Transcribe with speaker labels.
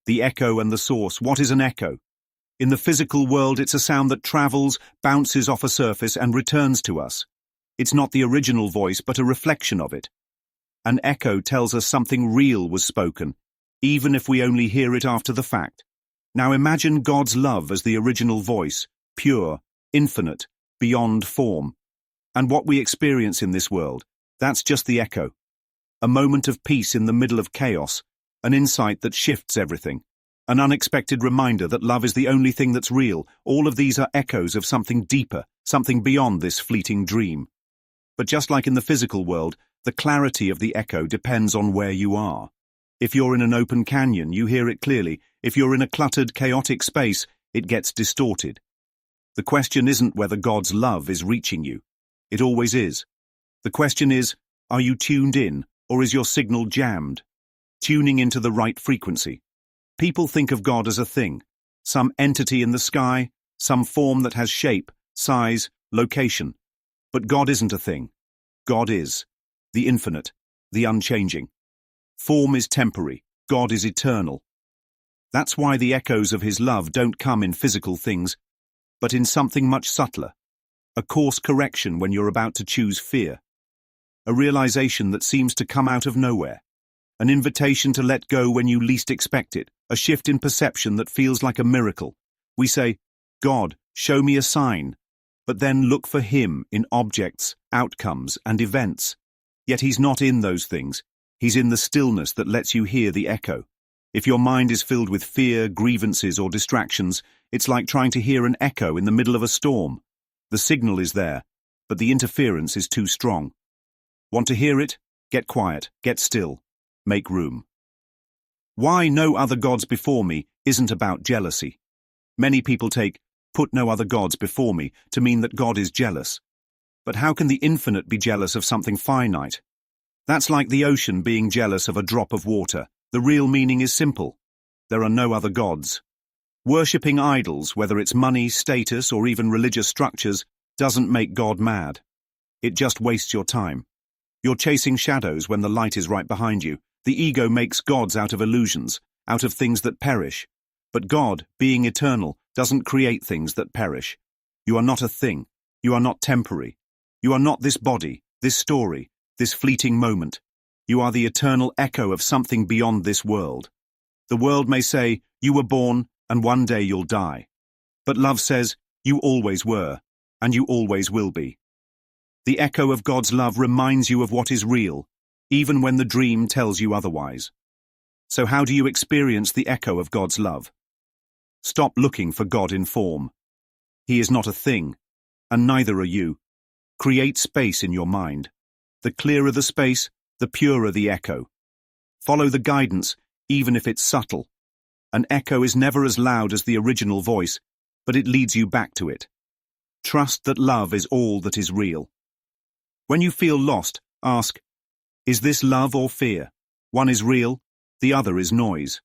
Speaker 1: The echo and the source. What is an echo? In the physical world, it's a sound that travels, bounces off a surface, and returns to us. It's not the original voice, but a reflection of it. An echo tells us something real was spoken, even if we only hear it after the fact. Now imagine God's love as the original voice, pure, infinite, beyond form. And what we experience in this world, that's just the echo. A moment of peace in the middle of chaos, an insight that shifts everything, an unexpected reminder that love is the only thing that's real. All of these are echoes of something deeper, something beyond this fleeting dream. But just like in the physical world, the clarity of the echo depends on where you are. If you're in an open canyon, you hear it clearly. If you're in a cluttered, chaotic space, it gets distorted. The question isn't whether God's love is reaching you. It always is. The question is, are you tuned in, or is your signal jammed? Tuning into the right frequency. People think of God as a thing, some entity in the sky, some form that has shape, size, location. But God isn't a thing. God is the infinite, the unchanging. Form is temporary, God is eternal. That's why the echoes of his love don't come in physical things, but in something much subtler. A course correction when you're about to choose fear. A realization that seems to come out of nowhere. An invitation to let go when you least expect it. A shift in perception that feels like a miracle. We say, God, show me a sign. But then look for him in objects, outcomes, and events. Yet he's not in those things. He's in the stillness that lets you hear the echo. If your mind is filled with fear, grievances, or distractions, it's like trying to hear an echo in the middle of a storm. The signal is there, but the interference is too strong. Want to hear it? Get quiet, get still, make room. Why no other gods before me isn't about jealousy. Many people take, put no other gods before me, to mean that God is jealous. But how can the infinite be jealous of something finite? That's like the ocean being jealous of a drop of water. The real meaning is simple. There are no other gods. Worshipping idols, whether it's money, status, or even religious structures, doesn't make God mad. It just wastes your time. You're chasing shadows when the light is right behind you. The ego makes gods out of illusions, out of things that perish. But God, being eternal, doesn't create things that perish. You are not a thing. You are not temporary. You are not this body, this story, this fleeting moment. You are the eternal echo of something beyond this world. The world may say, you were born, and one day you'll die. But love says, you always were, and you always will be. The echo of God's love reminds you of what is real, even when the dream tells you otherwise. So how do you experience the echo of God's love? Stop looking for God in form. He is not a thing, and neither are you. Create space in your mind. The clearer the space, the purer the echo. Follow the guidance, even if it's subtle. An echo is never as loud as the original voice, but it leads you back to it. Trust that love is all that is real. When you feel lost, ask, is this love or fear? One is real, the other is noise.